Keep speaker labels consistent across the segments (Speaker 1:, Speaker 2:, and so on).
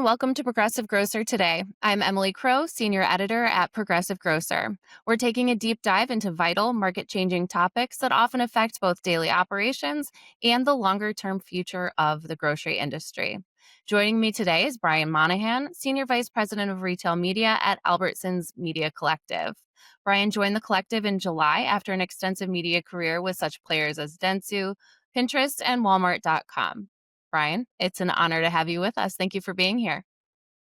Speaker 1: welcome to Progressive Grocer today. I'm Emily Crow, Senior Editor at Progressive Grocer. We're taking a deep dive into vital, market changing topics that often affect both daily operations and the longer term future of the grocery industry. Joining me today is Brian Monahan, Senior Vice President of Retail Media at Albertsons Media Collective. Brian joined the collective in July after an extensive media career with such players as Dentsu, Pinterest, and Walmart.com. Brian, it's an honor to have you with us. Thank you for being here.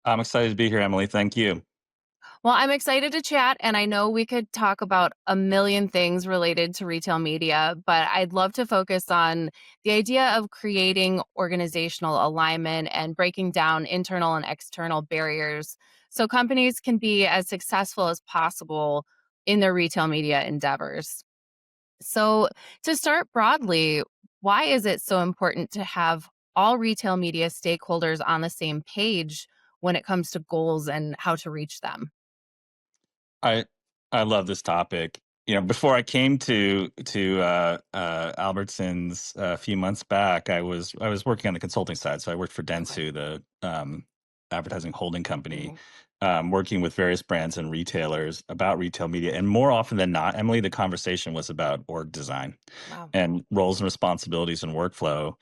Speaker 2: I'm excited to be here, Emily. Thank you.
Speaker 1: Well, I'm excited to chat, and I know we could talk about a million things related to retail media, but I'd love to focus on the idea of creating organizational alignment and breaking down internal and external barriers so companies can be as successful as possible in their retail media endeavors. So, to start broadly, why is it so important to have all retail media stakeholders on the same page when it comes to goals and how to reach them?
Speaker 2: I I love this topic. Before I came to Albertsons a few months back, I was working on the consulting side. So I worked for
Speaker 1: Okay.
Speaker 2: Dentsu, the advertising holding company,
Speaker 1: Mhm.
Speaker 2: working with various brands and retailers about retail media. And more often than not, Emily, the conversation was about org design
Speaker 1: Wow.
Speaker 2: and roles and responsibilities and workflow.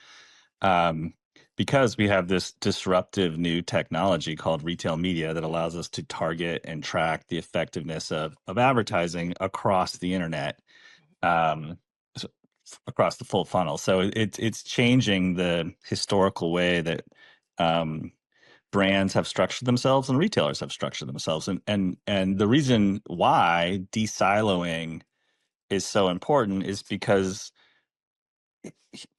Speaker 2: um, because we have this disruptive new technology called retail media that allows us to target and track the effectiveness of advertising across the internet, um, s- across the full funnel. So it's changing the historical way that um, brands have structured themselves and retailers have structured themselves. And the reason why de-siloing is so important is because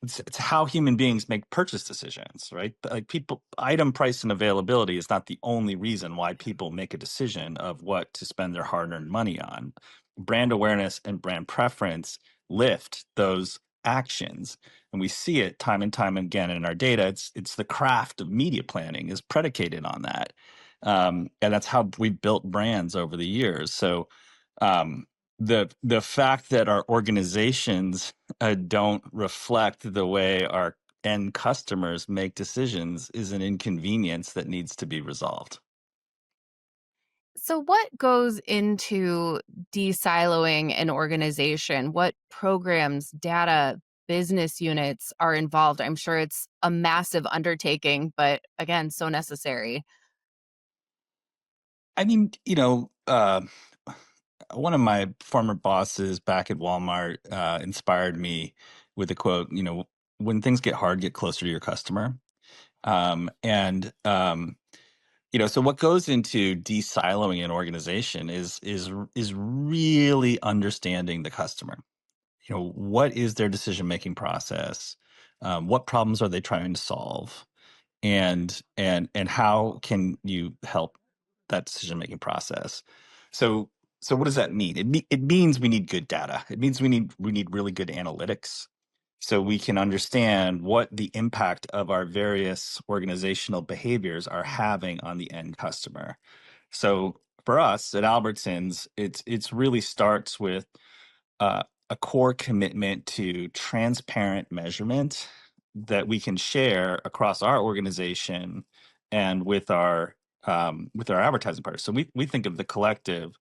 Speaker 2: it's how human beings make purchase decisions, right? Like people, item price and availability is not the only reason why people make a decision of what to spend their hard-earned money on. Brand awareness and brand preference lift those actions, and we see it time and time again in our data. It's the craft of media planning is predicated on that, and that's how we built brands over the years. So um, the fact that our organizations don't reflect the way our end customers make decisions is an inconvenience that needs to be resolved.
Speaker 1: So, what goes into de-siloing an organization? What programs, data, business units are involved? I'm sure it's a massive undertaking, but again, so necessary.
Speaker 2: I mean, one of my former bosses back at Walmart inspired me with a quote. When things get hard, get closer to your customer. And So what goes into de-siloing an organization is really understanding the customer. What is their decision making process? What problems are they trying to solve? And how can you help that decision making process? So so what does that mean? It means we need good data. It means we need really good analytics, so we can understand what the impact of our various organizational behaviors are having on the end customer. So for us at Albertsons, it's really starts with a core commitment to transparent measurement that we can share across our organization and with our advertising partners. So we think of the collective,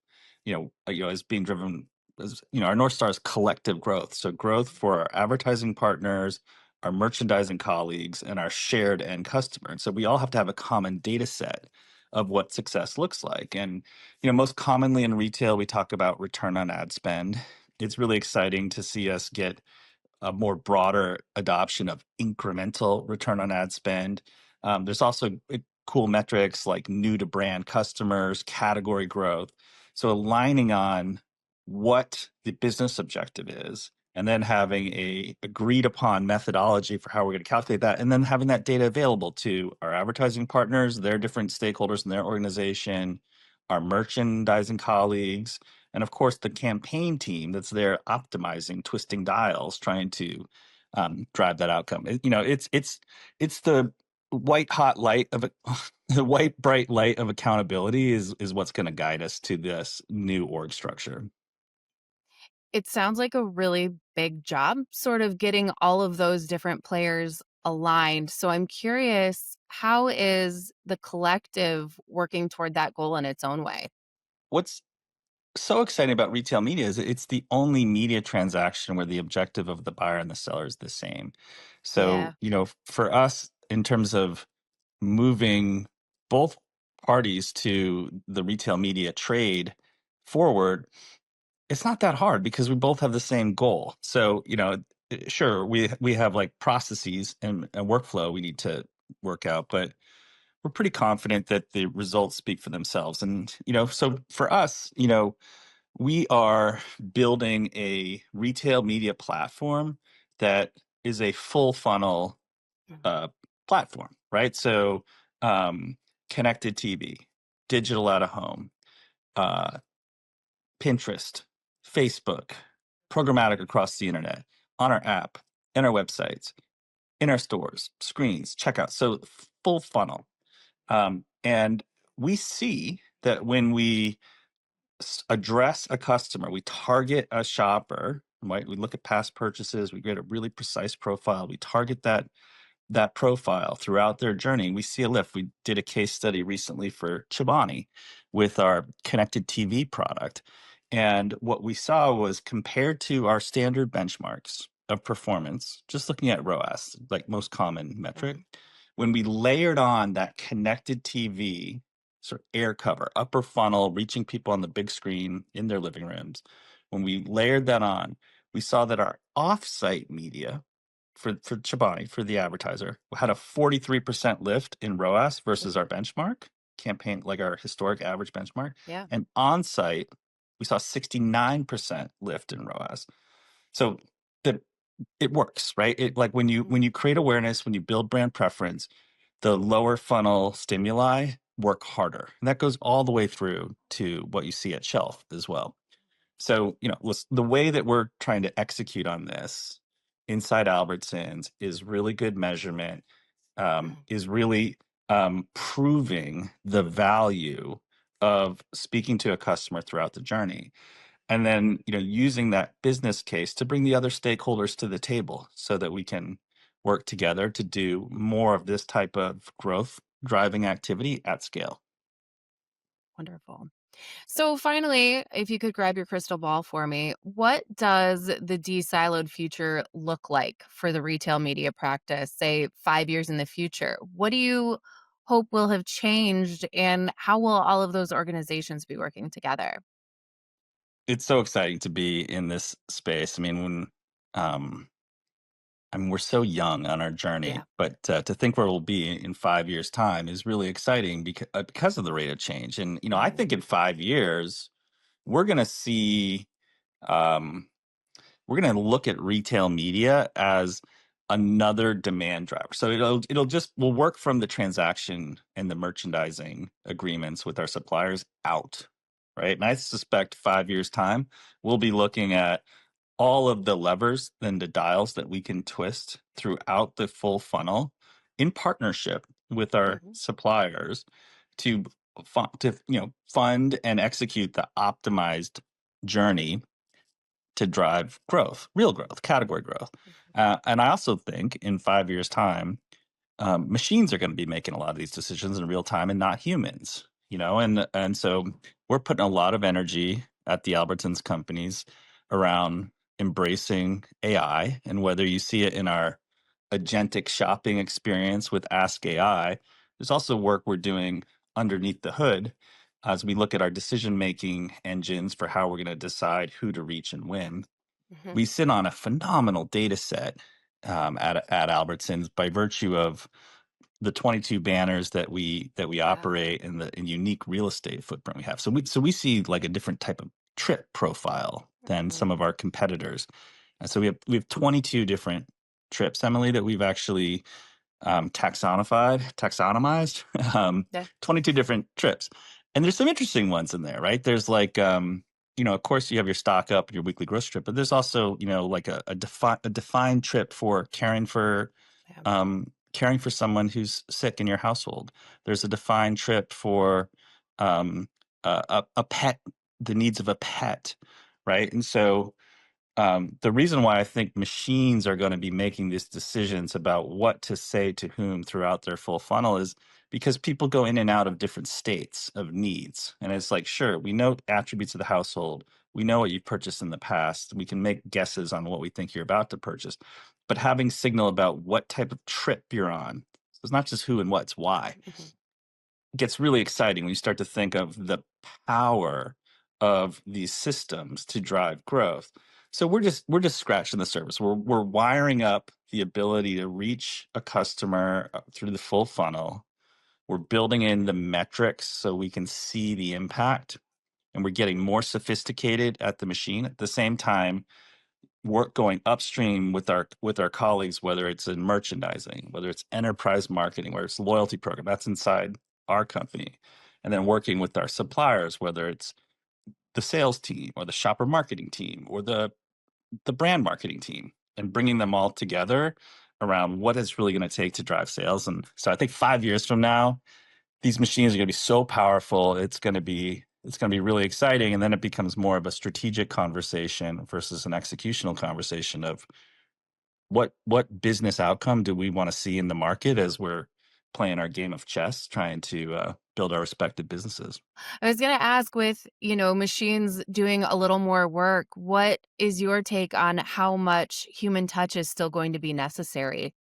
Speaker 2: as being driven as our North Star is collective growth. So growth for our advertising partners, our merchandising colleagues, and our shared end customer. And so we all have to have a common data set of what success looks like. And most commonly in retail, we talk about return on ad spend. It's really exciting to see us get a more broader adoption of incremental return on ad spend. There's also cool metrics like new to brand customers, category growth. So aligning on what the business objective is, and then having a agreed upon methodology for how we're going to calculate that, and then having that data available to our advertising partners, their different stakeholders in their organization, our merchandising colleagues, and of course the campaign team that's there optimizing, twisting dials, trying to drive that outcome. It's the white hot light of the white bright light of accountability is what's going to guide us to this new org structure.
Speaker 1: It sounds like a really big job, sort of getting all of those different players aligned. So I'm curious, how is the collective working toward that goal in its own way?
Speaker 2: What's so exciting about retail media is it's the only media transaction where the objective of the buyer and the seller is the same. So,
Speaker 1: Yeah.
Speaker 2: for us, in terms of moving both parties to the retail media trade forward, it's not that hard because we both have the same goal. So, sure, we have like processes and workflow we need to work out, but we're pretty confident that the results speak for themselves. And, so for us, we are building a retail media platform that is a full funnel
Speaker 1: Mhm,
Speaker 2: uh, platform, right? So, um, connected TV, digital out of home, uh, Pinterest, Facebook, programmatic across the internet, on our app, in our websites, in our stores, screens, checkout. So, full funnel. And we see that when we address a customer, we target a shopper, right? We look at past purchases, we get a really precise profile, we target that profile throughout their journey. We see a lift. We did a case study recently for Chobani with our connected TV product. And what we saw was compared to our standard benchmarks of performance, just looking at ROAS, like most common metric,
Speaker 1: mhm,
Speaker 2: when we layered on that connected TV sort of air cover, upper funnel, reaching people on the big screen in their living rooms, when we layered that on, we saw that our offsite media for Chobani, for the advertiser, had a 43% lift in ROAS versus
Speaker 1: mhm.
Speaker 2: our benchmark campaign, like our historic average benchmark.
Speaker 1: Yeah.
Speaker 2: And on-site, we saw 69% lift in ROAS. So that it works, right? It like
Speaker 1: Mhm.
Speaker 2: when you create awareness, when you build brand preference, the lower funnel stimuli work harder. And that goes all the way through to what you see at shelf as well. So, the way that we're trying to execute on this inside Albertsons is really good measurement,
Speaker 1: Mhm.
Speaker 2: is really proving the value of speaking to a customer throughout the journey. And then, using that business case to bring the other stakeholders to the table so that we can work together to do more of this type of growth driving activity at scale.
Speaker 1: Wonderful. So finally, if you could grab your crystal ball for me, what does the de-siloed future look like for the retail media practice, say 5 years in the future? What do you hope will have changed, and how will all of those organizations be working together?
Speaker 2: It's so exciting to be in this space. Um, we're so young on our journey,
Speaker 1: Yeah.
Speaker 2: but to think where we'll be in 5 years' time is really exciting because of the rate of change. And I
Speaker 1: Mhm,
Speaker 2: think in 5 years we're going to see um, we're going to look at retail media as another demand driver. So we'll work from the transaction and the merchandising agreements with our suppliers out, right? And I suspect 5 years' time we'll be looking at all of the levers and the dials that we can twist throughout the full funnel in partnership with our
Speaker 1: mhm,
Speaker 2: suppliers to fund and execute the optimized journey to drive growth, real growth, category growth.
Speaker 1: mhm.
Speaker 2: And I also think in 5 years' time, machines are going to be making a lot of these decisions in real time and not humans. And so we're putting a lot of energy at the Albertsons companies around embracing AI, and whether you see it in our agentic shopping experience with Ask AI, there's also work we're doing underneath the hood as we look at our decision making engines for how we're going to decide who to reach and when.
Speaker 1: Mhm.
Speaker 2: We sit on a phenomenal data set at Albertsons by virtue of the 22 banners that we
Speaker 1: Yeah.
Speaker 2: operate and the unique real estate footprint we have. So we see like a different type of trip profile than
Speaker 1: Mhm.
Speaker 2: some of our competitors. And so we have 22 different trips, Emily, that we've actually taxonomized,
Speaker 1: Yeah.
Speaker 2: 22 different trips. And there's some interesting ones in there, right? There's like, of course you have your stock up and your weekly growth trip, but there's also, like a defined trip for
Speaker 1: Yeah.
Speaker 2: caring for someone who's sick in your household. There's a defined trip for um, a pet, the needs of a pet, right? And so The reason why I think machines are going to be making these decisions about what to say to whom throughout their full funnel is because people go in and out of different states of needs. And it's like, sure, we know attributes of the household. We know what you've purchased in the past. We can make guesses on what we think you're about to purchase. But having signal about what type of trip you're on, so it's not just who and what, it's why,
Speaker 1: Mhm.
Speaker 2: gets really exciting when you start to think of the power of these systems to drive growth. So we're just scratching the surface. We're wiring up the ability to reach a customer through the full funnel. We're building in the metrics so we can see the impact, and we're getting more sophisticated at the machine. At the same time, work going upstream with our colleagues, whether it's in merchandising, whether it's enterprise marketing, whether it's loyalty program, that's inside our company. And then working with our suppliers, whether it's the sales team or the shopper marketing team or the brand marketing team, and bringing them all together around what it's really going to take to drive sales. And so I think 5 years from now, these machines are going to be so powerful. It's going to be really exciting. And then it becomes more of a strategic conversation versus an executional conversation of what business outcome do we want to see in the market as we're playing our game of chess, trying to build our respective businesses.
Speaker 1: I was gonna ask with, machines doing a little more work, what is your take on how much human touch is still going to be necessary?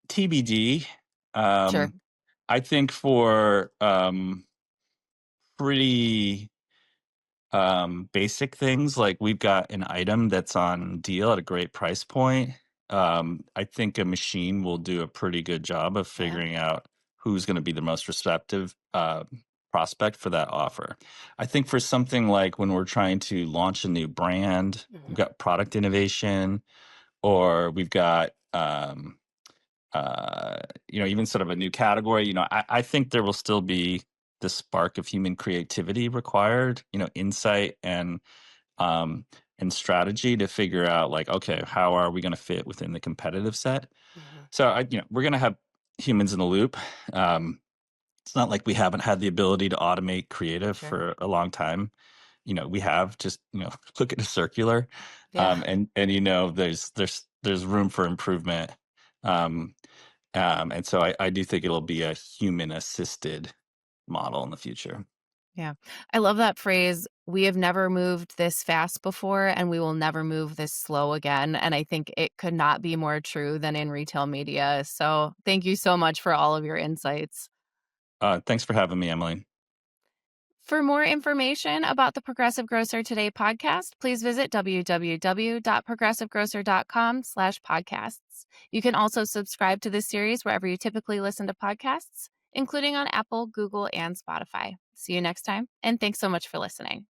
Speaker 2: TBD.
Speaker 1: Sure.
Speaker 2: I think for pretty basic things, like we've got an item that's on deal at a great price point. I think a machine will do a pretty good job of
Speaker 1: Yeah.
Speaker 2: figuring out who's going to be the most receptive prospect for that offer. I think for something like when we're trying to launch a new brand, we've
Speaker 1: Mhm.
Speaker 2: got product innovation, or we've got even sort of a new category. I think there will still be the spark of human creativity required, insight um, and strategy to figure out, like, okay, how are we going to fit within the competitive set?
Speaker 1: Mhm.
Speaker 2: So we're going to have humans in the loop. Um, it's not like we haven't had the ability to automate creative
Speaker 1: Sure.
Speaker 2: for a long time. We have just look at the circular,
Speaker 1: Yeah.
Speaker 2: and there's room for improvement. Um, and so I do think it'll be a human assisted model in the future.
Speaker 1: Yeah. I love that phrase. We have never moved this fast before, and we will never move this slow again. And I think it could not be more true than in retail media. So thank you so much for all of your insights.
Speaker 2: Thanks for having me, Emily.
Speaker 1: For more information about the Progressive Grocer Today podcast, please visit www.progressivegrocer.com/podcasts. You can also subscribe to this series wherever you typically listen to podcasts, including on Apple, Google, and Spotify. See you next time, and thanks so much for listening.